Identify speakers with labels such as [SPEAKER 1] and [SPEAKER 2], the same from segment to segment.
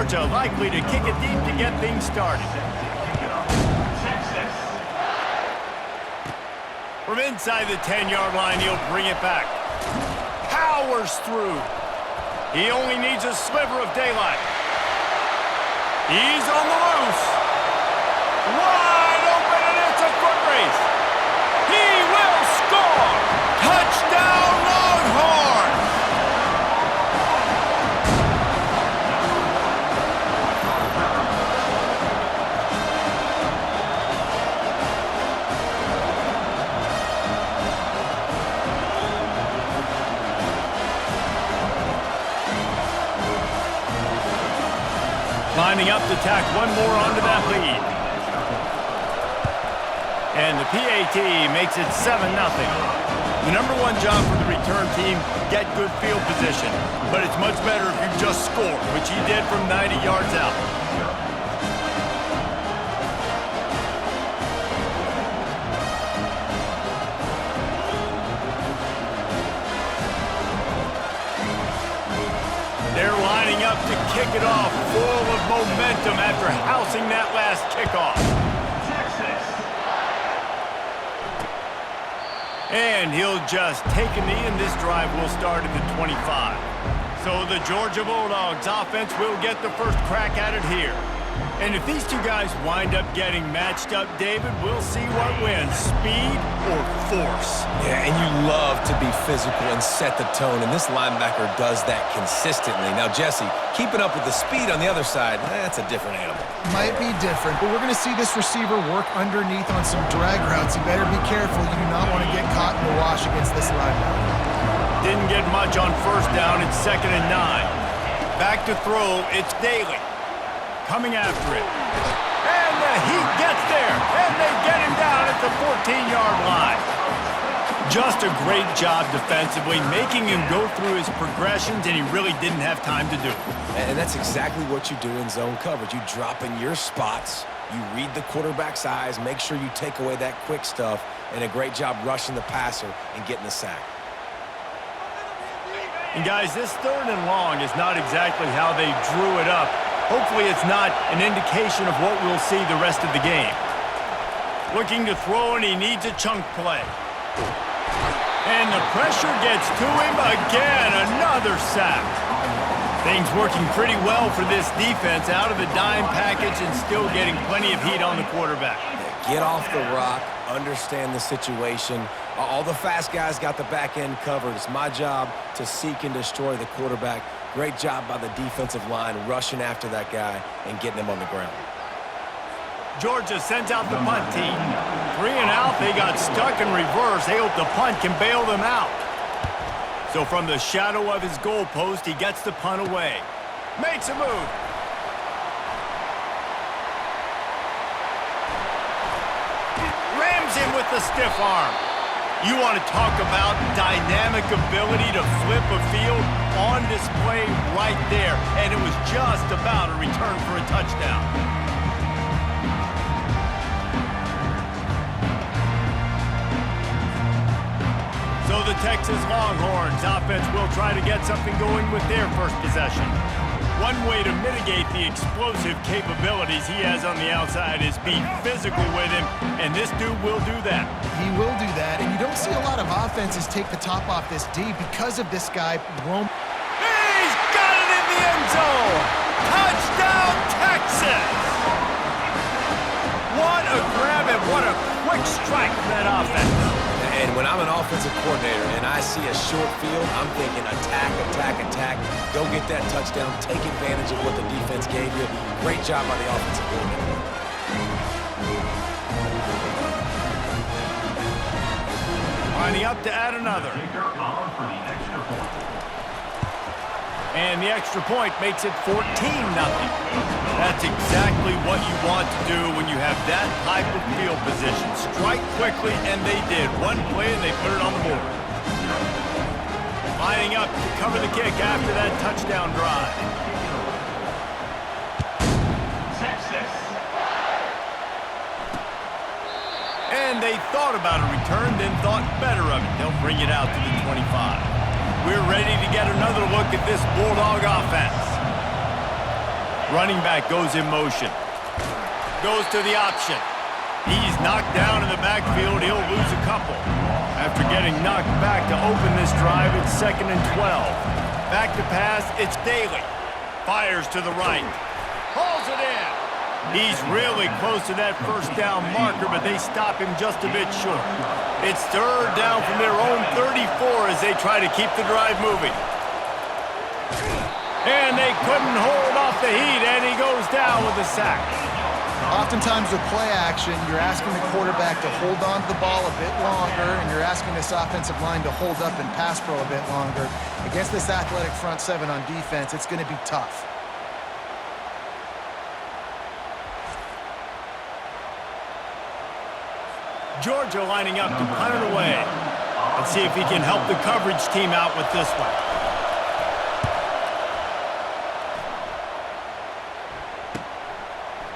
[SPEAKER 1] Georgia likely to kick it deep to get things started. From inside the 10-yard line, he'll bring it back. Powers through. He only needs a sliver of daylight. He's on the loose. Wide open, and it's a foot race. He will score. Touchdown, Longhorns! Lining up to tack one more onto that lead. And the PAT makes it 7-0. The number one job for the return team, get good field position. But it's much better if you just score, which he did from 90 yards out. They're lining up to kick it off, full of momentum after housing that last kickoff. And he'll just take a knee, and this drive will start at the 25. So the Georgia Bulldogs offense will get the first crack at it here. And if these two guys wind up getting matched up, David, we'll see what wins, speed or force.
[SPEAKER 2] Yeah, and you love to be physical and set the tone, and this linebacker does that consistently. Now, Jesse, keeping up with the speed on the other side, that's a different animal.
[SPEAKER 3] Might be different, but we're going to see this receiver work underneath on some drag routes. You better be careful. You do not want to get caught in the wash against this linebacker.
[SPEAKER 1] Didn't get much on first down. It's 2nd and 9. Back to throw, it's Daly. Coming after it. And he gets there. And they get him down at the 14-yard line. Just a great job defensively, making him go through his progressions, and he really didn't have time to do it.
[SPEAKER 2] And that's exactly what you do in zone coverage. You drop in your spots, you read the quarterback's eyes, make sure you take away that quick stuff, and a great job rushing the passer and getting the sack.
[SPEAKER 1] And guys, this 3rd and long is not exactly how they drew it up. Hopefully it's not an indication of what we'll see the rest of the game. Looking to throw, and he needs a chunk play. And the pressure gets to him again. Another sack. Things working pretty well for this defense, out of the dime package and still getting plenty of heat on the quarterback.
[SPEAKER 2] Get off the rock, understand the situation. All the fast guys got the back end covered. It's my job to seek and destroy the quarterback. Great job by the defensive line rushing after that guy and getting him on the ground.
[SPEAKER 1] Georgia sends out the punt team. 3 and out, they got stuck in reverse. They hope the punt can bail them out. So from the shadow of his goal post, he gets the punt away. Makes a move. Rams him with the stiff arm. You want to talk about dynamic ability to flip a field, on display right there. And it was just about a return for a touchdown. So the Texas Longhorns offense will try to get something going with their first possession. One way to mitigate the explosive capabilities he has on the outside is be physical with him, and this dude will do that.
[SPEAKER 3] He will do that, and you don't see a lot of offenses take the top off this D because of this guy, Rome.
[SPEAKER 1] He's got it in the end zone! Touchdown, Texas! What a grab and what a quick strike from that offense.
[SPEAKER 2] And when I'm an offensive coordinator and I see a short field, I'm thinking attack, attack, attack. Go get that touchdown. Take advantage of what the defense gave you. Great job by the offensive coordinator.
[SPEAKER 1] Lining up to add another. And the extra point makes it 14-0. That's exactly what you want to do when you have that type of field position. Strike quickly, and they did. One play, and they put it on the board. Lining up to cover the kick after that touchdown drive. And they thought about a return, then thought better of it. They'll bring it out to the 25. We're ready to get another look at this Bulldog offense. Running back goes in motion. Goes to the option. He's knocked down in the backfield. He'll lose a couple. After getting knocked back to open this drive, it's 2nd and 12. Back to pass, it's Daly. Fires to the right. Hauls it in. He's really close to that first down marker, but they stop him just a bit short. It's 3rd down from their own 34 as they try to keep the drive moving. And they couldn't hold off the heat, and he goes down with a sack.
[SPEAKER 3] Oftentimes with play action, you're asking the quarterback to hold on to the ball a bit longer, and you're asking this offensive line to hold up and pass pro a bit longer. Against this athletic front seven on defense, it's going to be tough.
[SPEAKER 1] Georgia lining up to punt it away. Let's see if he can help the coverage team out with this one.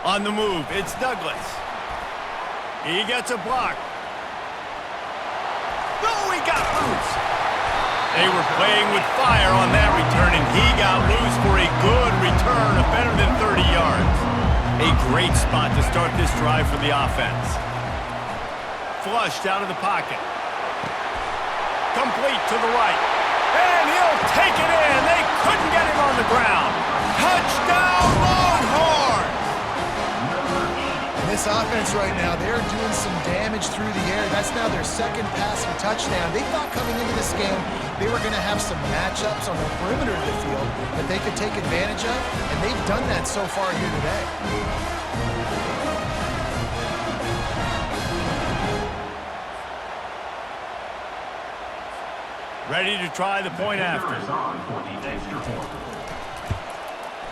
[SPEAKER 1] On the move, it's Douglas. He gets a block. No, he got loose. They were playing with fire on that return, and he got loose for a good return of better than 30 yards. A great spot to start this drive for the offense. Flushed out of the pocket. Complete to the right. And he'll take it in. They couldn't get him on the ground. Touchdown, Longhorns!
[SPEAKER 3] This offense right now, they're doing some damage through the air. That's now their 2nd passing touchdown. They thought coming into this game they were going to have some matchups on the perimeter of the field that they could take advantage of, and they've done that so far here today.
[SPEAKER 1] Ready to try the point after.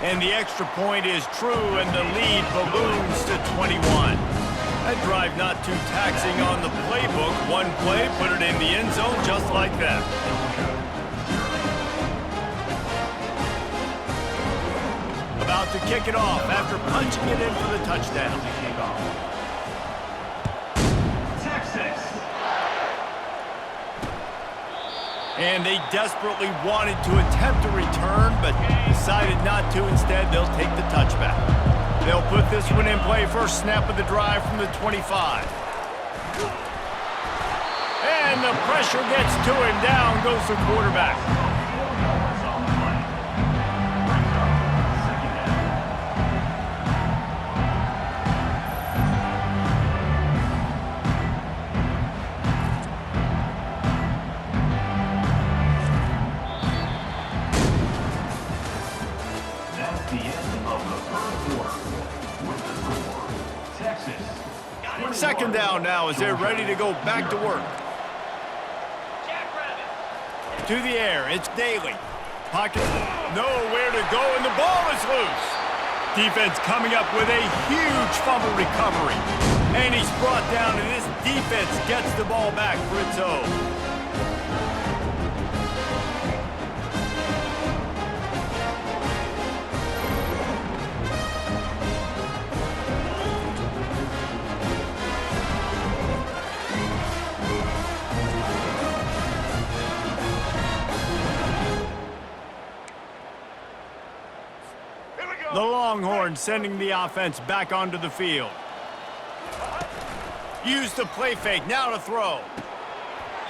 [SPEAKER 1] And the extra point is true, and the lead balloons to 21. That drive not too taxing on the playbook. One play, put it in the end zone just like that. About to kick it off after punching it in for the touchdown. And they desperately wanted to attempt a return, but decided not to. Instead, they'll take the touchback. They'll put this one in play. First snap of the drive from the 25. And the pressure gets to him. Down goes the quarterback. Second down now as they're ready to go back to work. To the air, it's Daly. Pocket, nowhere to go, and the ball is loose. Defense coming up with a huge fumble recovery. And he's brought down, and this defense gets the ball back for its own. The Longhorns sending the offense back onto the field. Used the play fake, now to throw.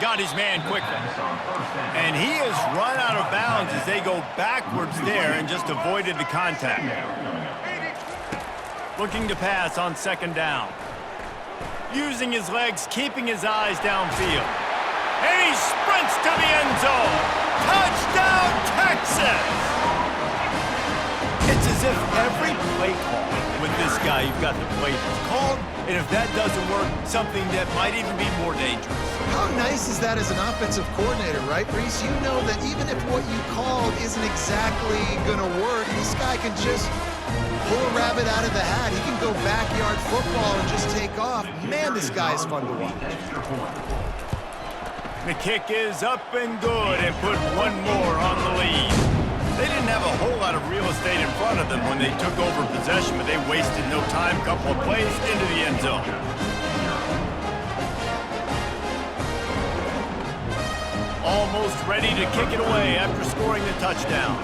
[SPEAKER 1] Got his man quickly. And he has run out of bounds as they go backwards there and just avoided the contact. Looking to pass on second down. Using his legs, keeping his eyes downfield. And he sprints to the end zone. Touchdown, Texas! It's as if every play call with this guy, you've got the play called, and if that doesn't work, something that might even be more dangerous.
[SPEAKER 3] How nice is that as an offensive coordinator, right, Reese? You know that even if what you called isn't exactly going to work, this guy can just pull a rabbit out of the hat. He can go backyard football and just take off. Man, this guy is fun to watch.
[SPEAKER 1] The kick is up and good, and put one more on the lead. They didn't have a whole lot of real estate in front of them when they took over possession, but they wasted no time. Couple of plays into the end zone. Almost ready to kick it away after scoring the touchdown.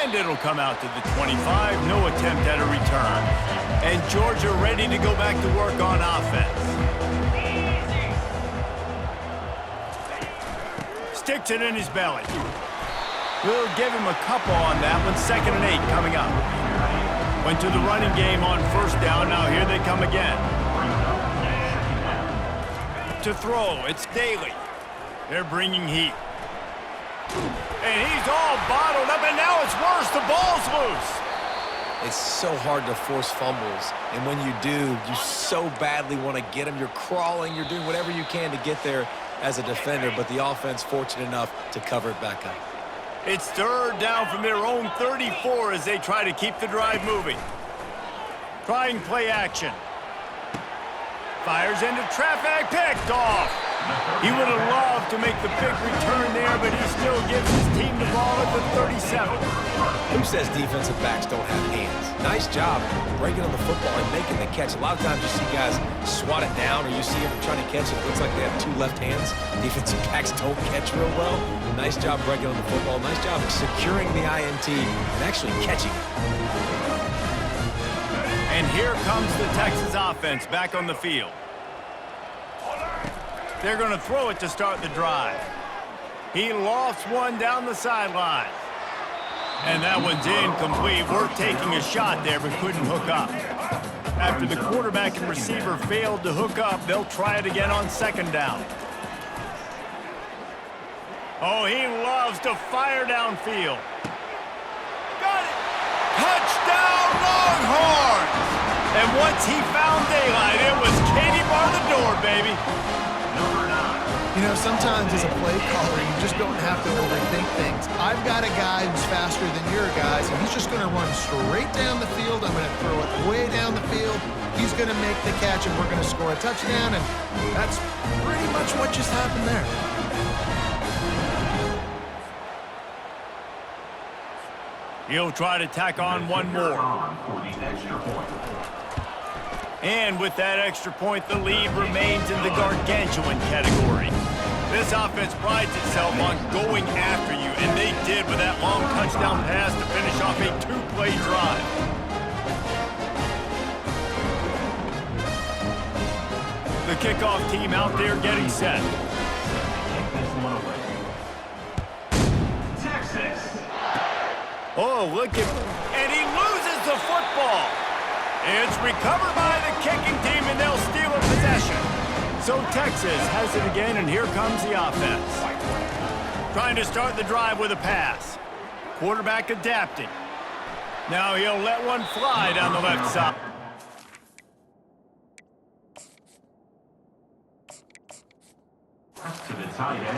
[SPEAKER 1] And it'll come out to the 25. No attempt at a return. And Georgia ready to go back to work on offense. Sticks it in his belly. We'll give him a couple on that one. 2nd and 8 coming up. Went to the running game on 1st down. Now here they come again. To throw, it's Daly. They're bringing heat. And he's all bottled up, and now it's worse. The ball's loose.
[SPEAKER 2] It's so hard to force fumbles, and when you do, you so badly want to get them. You're crawling, you're doing whatever you can to get there as a defender, but the offense fortunate enough to cover it back up.
[SPEAKER 1] It's 3rd down from their own 34 as they try to keep the drive moving. Trying play action. Fires into traffic, picked off. He would have loved to make the big return there, but he still gives his team the ball at the 37.
[SPEAKER 2] Who says defensive backs don't have hands? Nice job breaking on the football and making the catch. A lot of times you see guys swat it down, or you see them trying to catch it. It looks like they have 2 left hands. Defensive backs don't catch real well. Nice job breaking on the football. Nice job securing the INT and actually catching it.
[SPEAKER 1] And here comes the Texas offense back on the field. They're going to throw it to start the drive. He lofts one down the sideline. And that one's incomplete. We're taking a shot there, but couldn't hook up. After the quarterback and receiver failed to hook up, they'll try it again on 2nd down. Oh, he loves to fire downfield. Got it! Touchdown, Longhorns! And once he found daylight, it was Katie bar the door, baby.
[SPEAKER 3] You know, sometimes as a play caller, you just don't have to overthink things. I've got a guy who's faster than your guys, and he's just going to run straight down the field. I'm going to throw it way down the field. He's going to make the catch, and we're going to score a touchdown, and that's pretty much what just happened there.
[SPEAKER 1] He'll try to tack on one more. And with that extra point, the lead remains in the gargantuan category. This offense prides itself on going after you, and they did with that long touchdown pass to finish off a 2-play drive. The kickoff team out there getting set. Oh, look at... And he loses the football. It's recovered by the kicking team, and they'll steal a possession. So Texas has it again, and here comes the offense. Trying to start the drive with a pass. Quarterback adapting. Now he'll let one fly down the left side.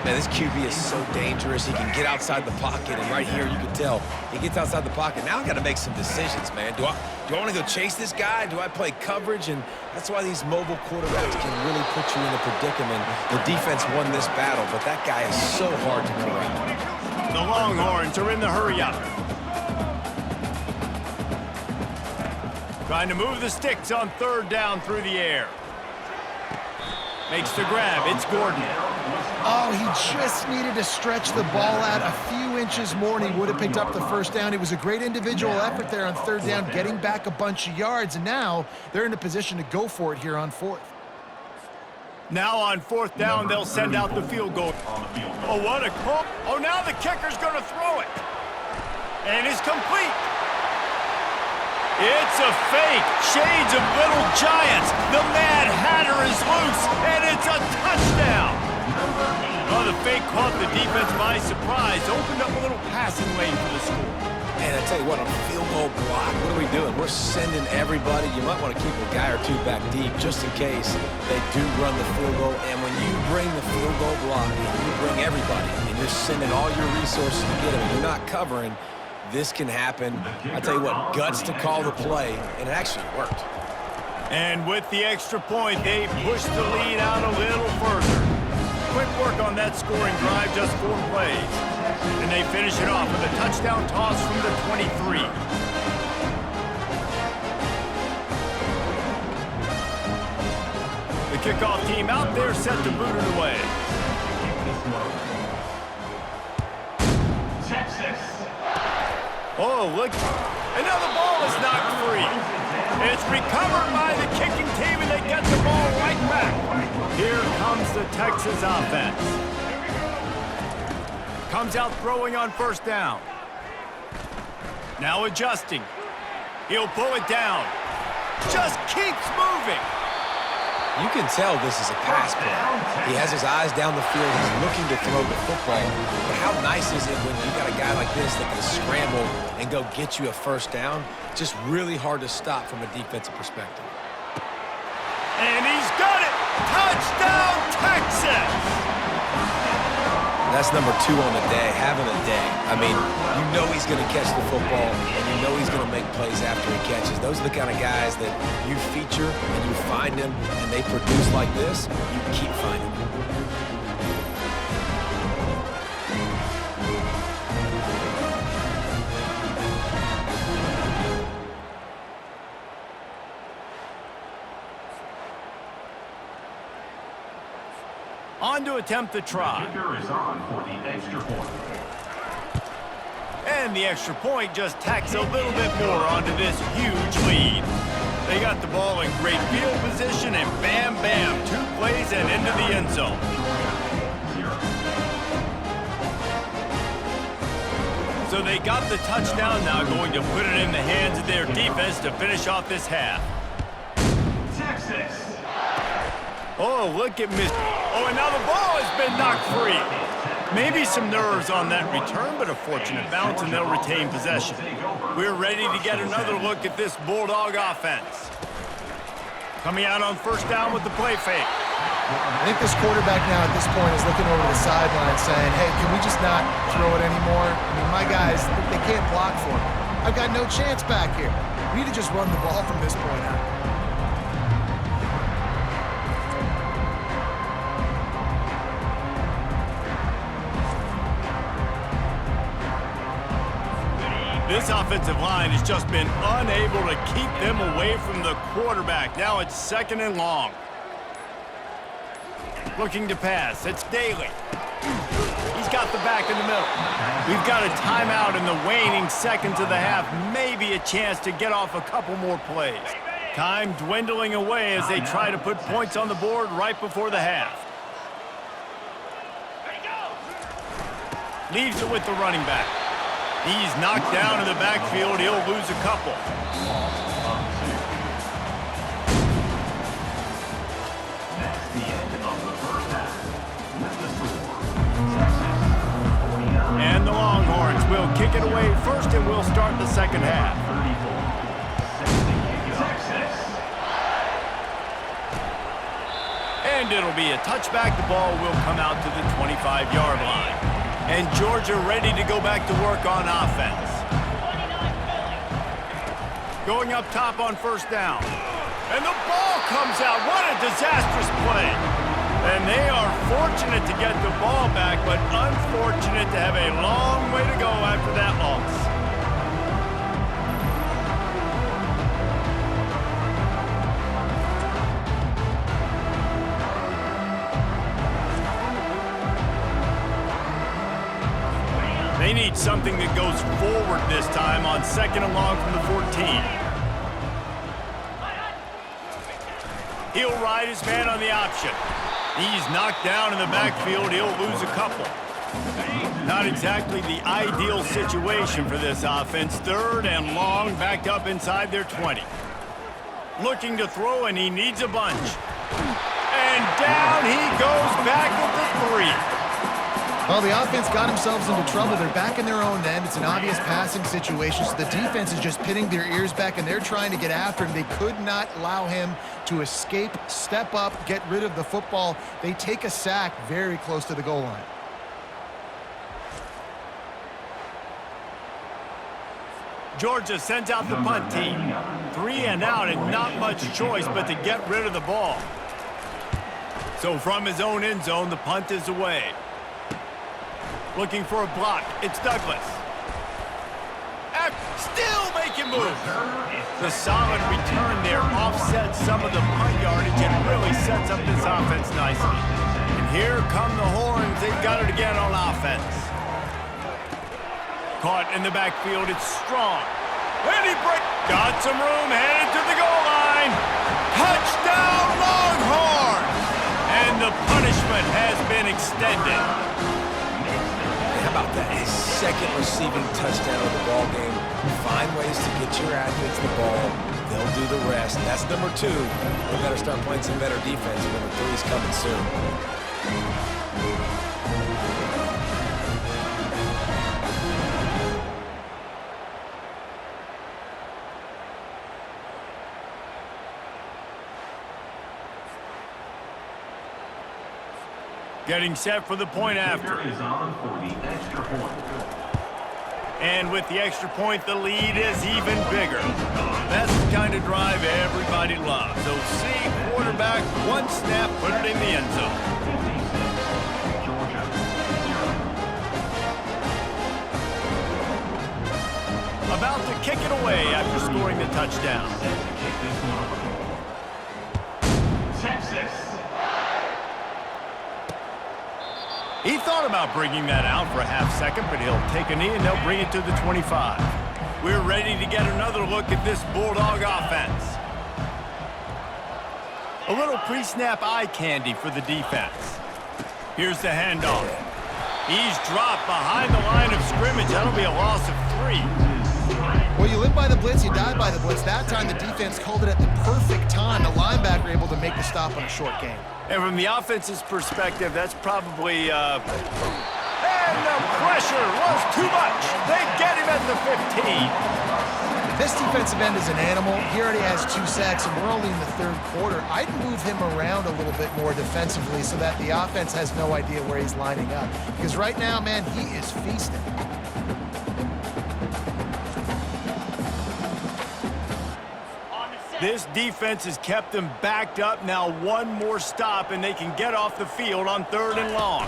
[SPEAKER 2] Man, this QB is so dangerous. He can get outside the pocket, and right here you can tell he gets outside the pocket. Now I got to make some decisions, man. Do I want to go chase this guy? Do I play coverage? And that's why these mobile quarterbacks can really put you in a predicament. The defense won this battle, but that guy is so hard to correct.
[SPEAKER 1] The Longhorns are in the hurry-up. Trying to move the sticks on 3rd down through the air. Makes the grab. It's Gordon.
[SPEAKER 3] Oh, he just needed to stretch the ball out a few inches more, and he would have picked up the 1st down. It was a great individual effort there on 3rd down, getting back a bunch of yards, and now they're in a position to go for it here on 4th.
[SPEAKER 1] Now on 4th down, they'll send out the field goal. Oh, what a call. Oh, now the kicker's going to throw it. And it's complete. It's a fake. Shades of Little Giants. The Mad Hatter is loose, and it's a touchdown. Oh, the fake caught the defense by surprise. Opened up a little passing lane for the score.
[SPEAKER 2] And I tell you what, on a field goal block, what are we doing? We're sending everybody. You might want to keep a guy or 2 back deep just in case they do run the field goal. And when you bring the field goal block, and you bring everybody, and you're sending all your resources to get them, and you're not covering, this can happen. I tell you what, guts to call the play, and it actually worked.
[SPEAKER 1] And with the extra point, they push the lead out a little further. Quick work on that scoring drive, just 4 plays. And they finish it off with a touchdown toss from the 23. The kickoff team out there set to boot it away. Oh, Oh, look. Another ball is knocked free. It's recovered by the kicking team, and they get the ball right back. Here comes the Texas offense. Comes out throwing on first down. Now adjusting. He'll pull it down. Just keeps moving.
[SPEAKER 2] You can tell this is a pass play. He has his eyes down the field. He's looking to throw the football. But how nice is it when you got a guy like this that can scramble and go get you a first down? Just really hard to stop from a defensive perspective.
[SPEAKER 1] And he's got it! Touchdown, Texas!
[SPEAKER 2] That's number 2 on the day, having a day. I mean, you know he's going to catch the football, and you know he's going to make plays after he catches. Those are the kind of guys that you feature and you find them, and they produce like this, you keep finding them.
[SPEAKER 1] On to attempt the try. And the extra point just tacks a little bit more onto this huge lead. They got the ball in great field position, and bam, bam, 2 plays and into the end zone. So they got the touchdown, now going to put it in the hands of their defense to finish off this half. Texas. Oh, look at Miss. Oh, and now the ball has been knocked free. Maybe some nerves on that return, but a fortunate bounce, and they'll retain possession. We're ready to get another look at this Bulldog offense. Coming out on first down with the play fake.
[SPEAKER 3] I think this quarterback now at this point is looking over the sideline saying, hey, can we just not throw it anymore? I mean, my guys, they can't block for me. I've got no chance back here. We need to just run the ball from this point out.
[SPEAKER 1] This offensive line has just been unable to keep them away from the quarterback. Now it's 2nd and long. Looking to pass. It's Daly. He's got the back in the middle. We've got a timeout in the waning seconds of the half. Maybe a chance to get off a couple more plays. Time dwindling away as they try to put points on the board right before the half. Leaves it with the running back. He's knocked down in the backfield. He'll lose a couple. And the Longhorns will kick it away first, and we'll start the second half. And it'll be a touchback. The ball will come out to the 25-yard line. And Georgia ready to go back to work on offense. Going up top on first down. And the ball comes out. What a disastrous play. And they are fortunate to get the ball back, but unfortunate to have a long way to go after that loss. They need something that goes forward this time on 2nd and long from the 14. He'll ride his man on the option. He's knocked down in the backfield. He'll lose a couple. Not exactly the ideal situation for this offense. 3rd and long, backed up inside their 20. Looking to throw, and he needs a bunch. And down he goes back with the 3.
[SPEAKER 3] Well, the offense got themselves into trouble. They're back in their own end. It's an obvious passing situation, so the defense is just pinning their ears back, and they're trying to get after him. They could not allow him to escape, step up, get rid of the football. They take a sack very close to the goal line.
[SPEAKER 1] Georgia sends out the punt team. 3 and out, and not much choice but to get rid of the ball. So from his own end zone, the punt is away. Looking for a block. It's Douglas. Still making moves. The solid return there offsets some of the punt yardage and really sets up this offense nicely. And here come the Horns. They've got it again on offense. Caught in the backfield, it's Strong. And he got some room, headed to the goal line. Touchdown, Longhorns! And the punishment has been extended.
[SPEAKER 2] How about that? His second receiving touchdown of the ball game. Find ways to get your athletes the ball. They'll do the rest. That's number 2. We better start playing some better defense. Number 3 is coming soon.
[SPEAKER 1] Getting set for the point after.
[SPEAKER 4] Is on for the extra point.
[SPEAKER 1] And with the extra point, the lead is even bigger. That's the kind of drive everybody loves. So see quarterback, one snap, put it in the end zone.
[SPEAKER 4] Georgia, 0.
[SPEAKER 1] About to kick it away after scoring the touchdown.
[SPEAKER 4] Set to kick this one away. Texas.
[SPEAKER 1] He thought about bringing that out for a half second, but he'll take a knee and they'll bring it to the 25. We're ready to get another look at this Bulldog offense. A little pre-snap eye candy for the defense. Here's the handoff. He's dropped behind the line of scrimmage. That'll be a loss of 3.
[SPEAKER 3] Well, you live by the blitz, you die by the blitz. That time the defense called it at the perfect time. The linebacker able to make the stop on a short game.
[SPEAKER 1] And from the offense's perspective, that's probably, and the pressure was too much. They get him at the 15.
[SPEAKER 3] This defensive end is an animal. He already has 2 sacks, and we're only in the 3rd quarter. I'd move him around a little bit more defensively so that the offense has no idea where he's lining up. Because right now, man, he is feasting.
[SPEAKER 1] This defense has kept them backed up. Now one more stop, and they can get off the field on 3rd and long.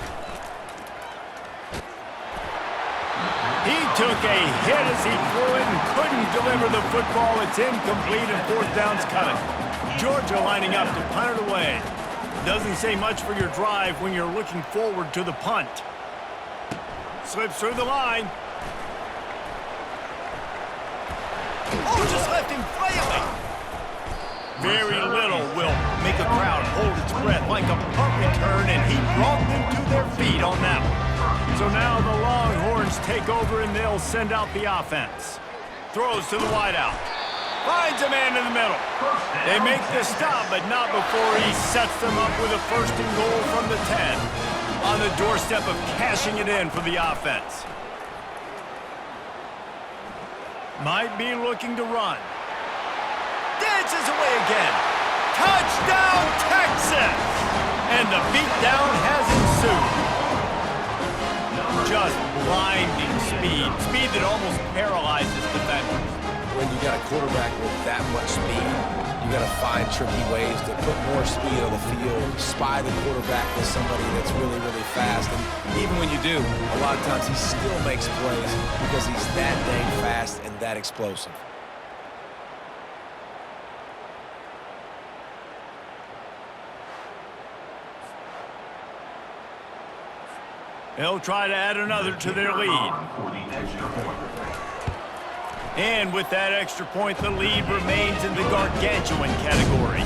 [SPEAKER 1] He took a hit as he threw it and couldn't deliver the football. It's incomplete, and 4th down's coming. Georgia lining up to punt it away. Doesn't say much for your drive when you're looking forward to the punt. Slips through the line. Oh, just left him flailing. Very little will make a crowd hold its breath like a punt return, and he brought them to their feet on that one. So now the Longhorns take over, and they'll send out the offense. Throws to the wideout. Finds a man in the middle. They make the stop, but not before he sets them up with a 1st and goal from the 10. On the doorstep of cashing it in for the offense. Might be looking to run. Dances away again. Touchdown, Texas! And the beatdown has ensued. Just blinding speed. Speed that almost paralyzes defenders.
[SPEAKER 2] When you got a quarterback with that much speed, you got to find tricky ways to put more speed on the field, spy the quarterback with somebody that's really, really fast. And even when you do, a lot of times he still makes plays because he's that dang fast and that explosive.
[SPEAKER 1] They'll try to add another to their lead. And with that extra point, the lead remains in the gargantuan category.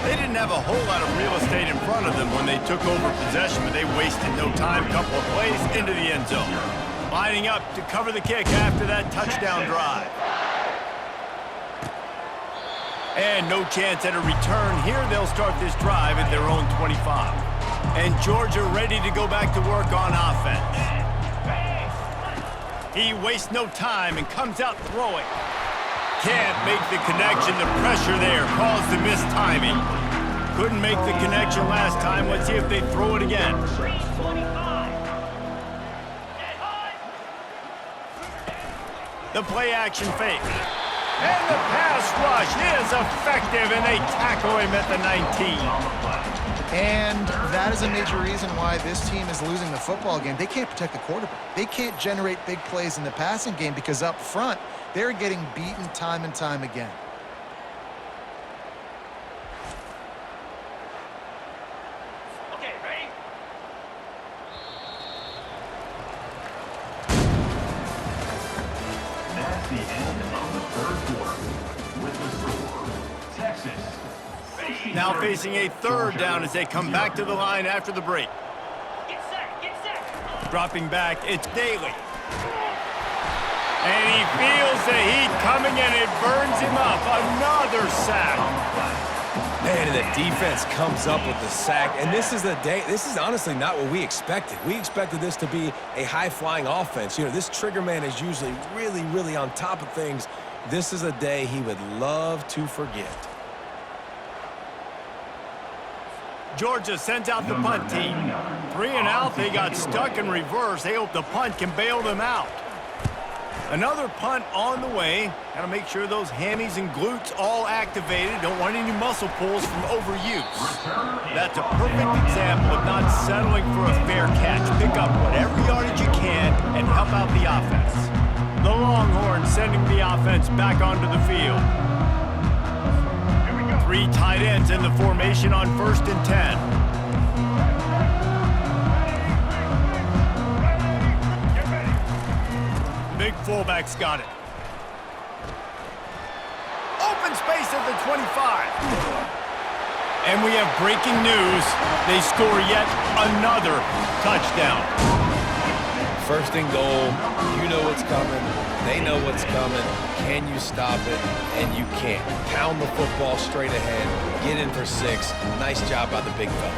[SPEAKER 1] They didn't have a whole lot of real estate in front of them when they took over possession, but they wasted no time. Couple of plays into the end zone. Lining up to cover the kick after that touchdown drive. And no chance at a return here. They'll start this drive at their own 25. And Georgia ready to go back to work on offense. He wastes no time and comes out throwing. Can't make the connection. The pressure there caused the missed timing. Couldn't make the connection last time. Let's see if they throw it again. The play action fake. And the pass rush is effective, and they tackle him at the 19.
[SPEAKER 3] And that is a major reason why this team is losing the football game. They can't protect the quarterback. They can't generate big plays in the passing game because up front, they're getting beaten time and time again.
[SPEAKER 4] Okay, ready?
[SPEAKER 1] Now facing a third down as they come back to the line after the break.
[SPEAKER 4] Get set.
[SPEAKER 1] Dropping back, it's Daly. And he feels the heat coming and it burns him up. Another sack.
[SPEAKER 2] Man, and the defense comes up with the sack. And this is honestly not what we expected. We expected this to be a high-flying offense. You know, this trigger man is usually really, really on top of things. This is a day he would love to forget.
[SPEAKER 1] Georgia sends out the punt team. 3 and out, they got stuck in reverse. They hope the punt can bail them out. Another punt on the way. Got to make sure those hammies and glutes all activated. Don't want any muscle pulls from overuse. That's a perfect example of not settling for a fair catch. Pick up whatever yardage you can and help out the offense. The Longhorns sending the offense back onto the field. 3 tight ends in the formation on 1st and 10. Big fullback's got it. Open space at the 25. And we have breaking news. They score yet another touchdown.
[SPEAKER 2] 1st and goal. You know what's coming. They know what's coming. Can you stop it? And you can't. Pound the football straight ahead. Get in for 6. Nice job by the big fella.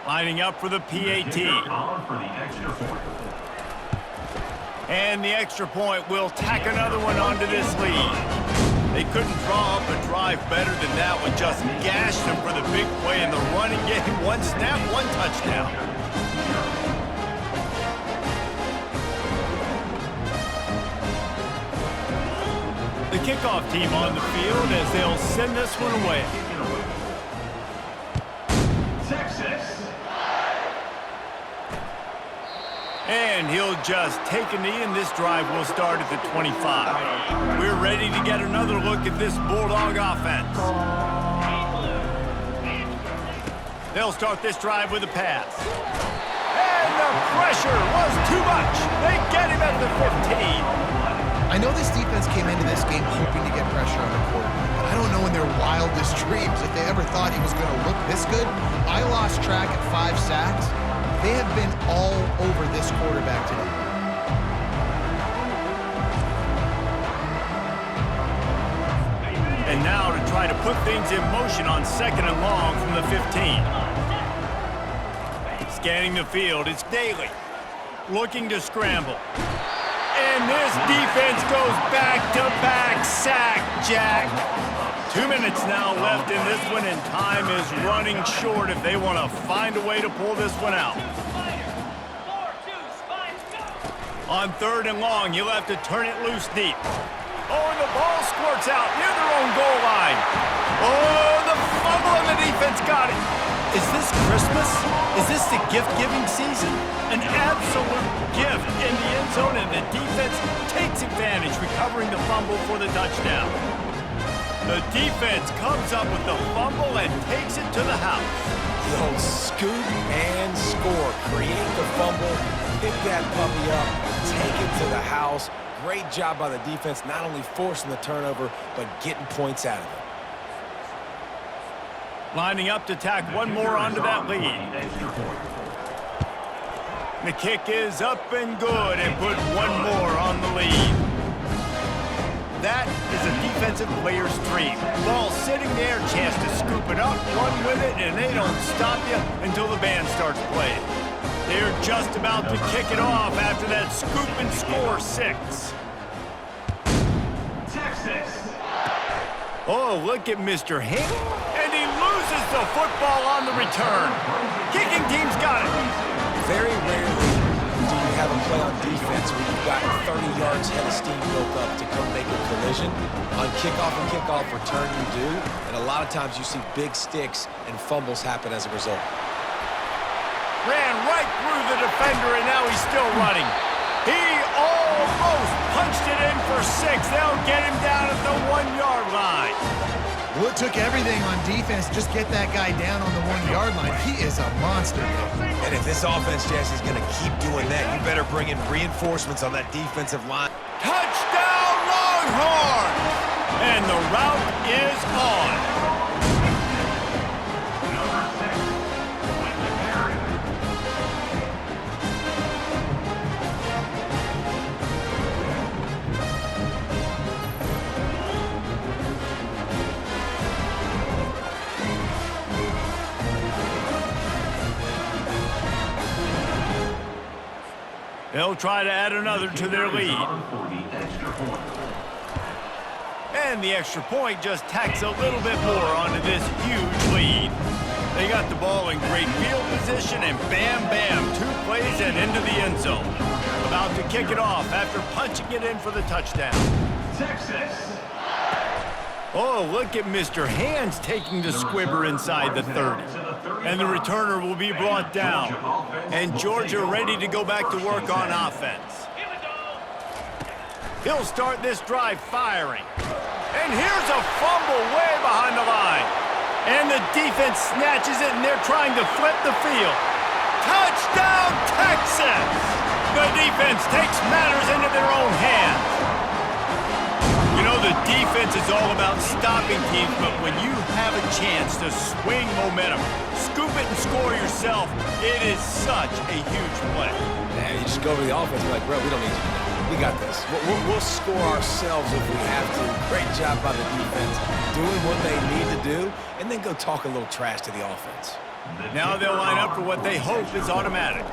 [SPEAKER 1] Lining up for the PAT. And the extra point will tack another one onto this lead. They couldn't draw up a drive better than that one. Just gashed them for the big play in the running game. 1 snap, 1 touchdown. The kickoff team on the field as they'll send this one away. And he'll just take a knee, and this drive will start at the 25. We're ready to get another look at this Bulldog offense. They'll start this drive with a pass. And the pressure was too much. They get him at the 15.
[SPEAKER 3] I know this defense came into this game hoping to get pressure on the quarterback, but I don't know in their wildest dreams if they ever thought he was going to look this good. I lost track at 5 sacks. They have been all over this quarterback today.
[SPEAKER 1] And now to try to put things in motion on 2nd and long from the 15. Scanning the field, it's Daly. Looking to scramble. And this defense goes back-to-back sack, Jack. 2 minutes now left in this one, and time is running short if they want to find a way to pull this one out.
[SPEAKER 4] 4, 2, spines, go!
[SPEAKER 1] On 3rd and long, you'll have to turn it loose deep. Oh, and the ball squirts out near their own goal line. Oh, the fumble, and the defense got it. Is this Christmas? Is this the gift-giving season? An absolute gift in the end zone, and the defense takes advantage, recovering the fumble for the touchdown. The defense comes up with the fumble and takes it to the house.
[SPEAKER 2] The old scoop and score. Create the fumble, pick that puppy up, take it to the house. Great job by the defense, not only forcing the turnover, but getting points out of it.
[SPEAKER 1] Lining up to tack one more onto that lead. The kick is up and good and put one more on the lead. That is a defensive player's dream. Ball sitting there, chance to scoop it up, run with it, and they don't stop you until the band starts playing. They're just about to kick it off after that scoop and score 6.
[SPEAKER 4] Texas.
[SPEAKER 1] Oh, look at Mr. Hank. And he loses the football on the return. Kicking team's got it.
[SPEAKER 2] Very rarely do you have a play on defense where you've got 30 yards head of steam built up to come make a collision. On kickoff and kickoff return you do, and a lot of times you see big sticks and fumbles happen as a result.
[SPEAKER 1] Ran right through the defender, and now he's still running. He almost punched it in for 6. They'll get him down at the 1-yard line.
[SPEAKER 3] Well, it took everything on defense to just get that guy down on the 1-yard line. He is a monster, though.
[SPEAKER 2] And if this offense, Jesse, is going to keep doing that, you better bring in reinforcements on that defensive line.
[SPEAKER 1] Touchdown, Longhorns! And the route is on. They'll try to add another to their lead. And the extra point just tacks a little bit more onto this huge lead. They got the ball in great field position, and bam, bam, 2 plays and into the end zone. About to kick it off after punching it in for the touchdown.
[SPEAKER 5] Texas.
[SPEAKER 1] Oh, look at Mr. Hands taking the squibber inside the 30. And the returner will be brought down. And Georgia ready to go back to work on offense.
[SPEAKER 4] Here we go.
[SPEAKER 1] He'll start this drive firing. And here's a fumble way behind the line. And the defense snatches it, and they're trying to flip the field. Touchdown, Texas! The defense takes matters into their own hands. You know, the defense is all about stopping teams, but when you have a chance to swing momentum, scoop it and score yourself, it is such a huge play.
[SPEAKER 2] Yeah, you just go over the offense and be like, bro, we don't need you to do that. We got this. We'll score ourselves if we have to. Great job by the defense, doing what they need to do, and then go talk a little trash to the offense.
[SPEAKER 1] Now they'll line up for what they hope is automatic.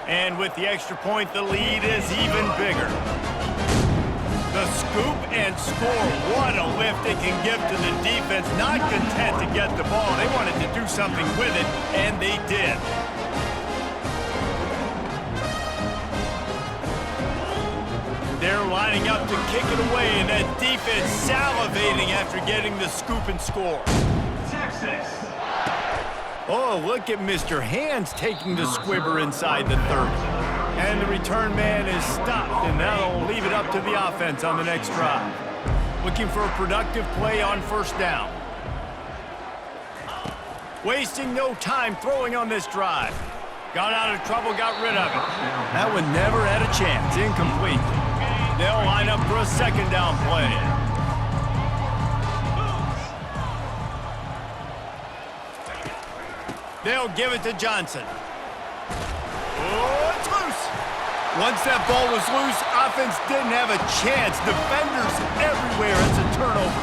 [SPEAKER 1] And with the extra point, the lead is even bigger. The scoop and score. What a lift it can give to the defense. Not content to get the ball. They wanted to do something with it, and they did. They're lining up to kick it away, and that defense salivating after getting the scoop and score.
[SPEAKER 5] Texas.
[SPEAKER 1] Oh, look at Mr. Hands taking the squibber inside the 30. And the return man is stopped, and that'll leave it up to the offense on the next drive. Looking for a productive play on first down. Wasting no time throwing on this drive. Got out of trouble, got rid of it. That one never had a chance. Incomplete. They'll line up for a second down play. They'll give it to Johnson. Oh, it's loose. Once that ball was loose, offense didn't have a chance. Defenders everywhere. It's a turnover.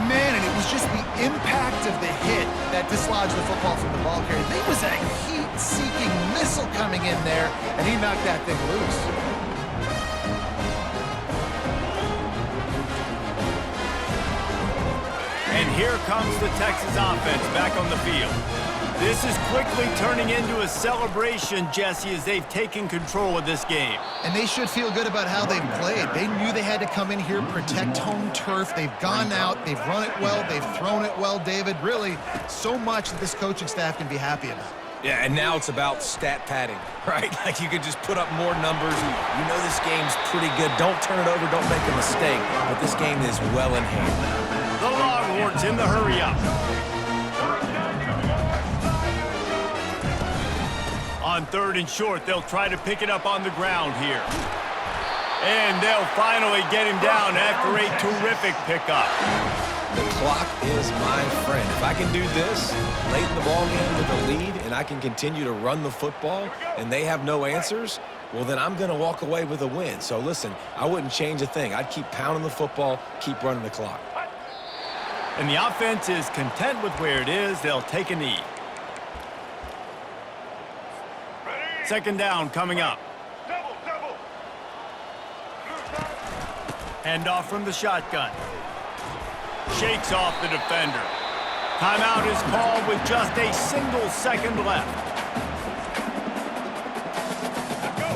[SPEAKER 3] Man, and it was just the impact of the hit that dislodged the football from the ball carrier. There was a heat-seeking missile coming in there, and he knocked that thing loose.
[SPEAKER 1] And here comes the Texas offense back on the field. This is quickly turning into a celebration, Jesse, as they've taken control of this game.
[SPEAKER 3] And they should feel good about how they've played. They knew they had to come in here, protect home turf. They've gone out, they've run it well, they've thrown it well, David. Really, so much that this coaching staff can be happy about.
[SPEAKER 2] Yeah, and now it's about stat padding, right? Like you could just put up more numbers. You know this game's pretty good. Don't turn it over, don't make a mistake. But this game is well in hand.
[SPEAKER 1] The Longhorns in the hurry up. On 3rd and short, they'll try to pick it up on the ground here. And they'll finally get him down after a terrific pickup.
[SPEAKER 2] The clock is my friend. If I can do this late in the ball game with a lead and I can continue to run the football and they have no answers, well, then I'm going to walk away with a win. So listen, I wouldn't change a thing. I'd keep pounding the football, keep running the clock.
[SPEAKER 1] And the offense is content with where it is. They'll take a knee. Second down coming up. Handoff from the shotgun. Shakes off the defender. Timeout is called with just a single second left.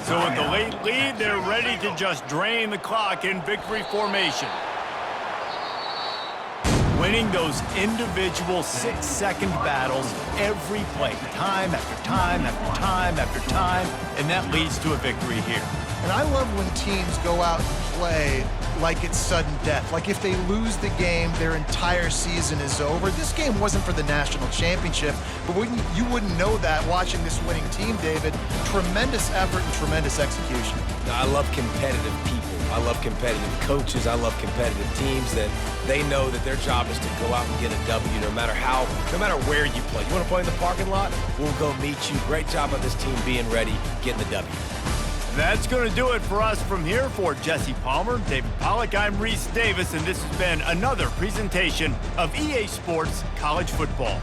[SPEAKER 1] So with the late lead, they're ready to just drain the clock in victory formation. winning those individual 6-second battles every play, time after time after time after time, and that leads to a victory here.
[SPEAKER 3] And I love when teams go out and play like it's sudden death. Like if they lose the game, their entire season is over. This game wasn't for the national championship, but you wouldn't know that watching this winning team, David. Tremendous effort and tremendous execution.
[SPEAKER 2] I love competitive people. I love competitive coaches. I love competitive teams that they know that their job is to go out and get a W no matter where you play. You want to play in the parking lot? We'll go meet you. Great job by this team being ready, getting the W.
[SPEAKER 1] That's going to do it for us from here. For Jesse Palmer, David Pollack, I'm Reese Davis, and this has been another presentation of EA Sports College Football.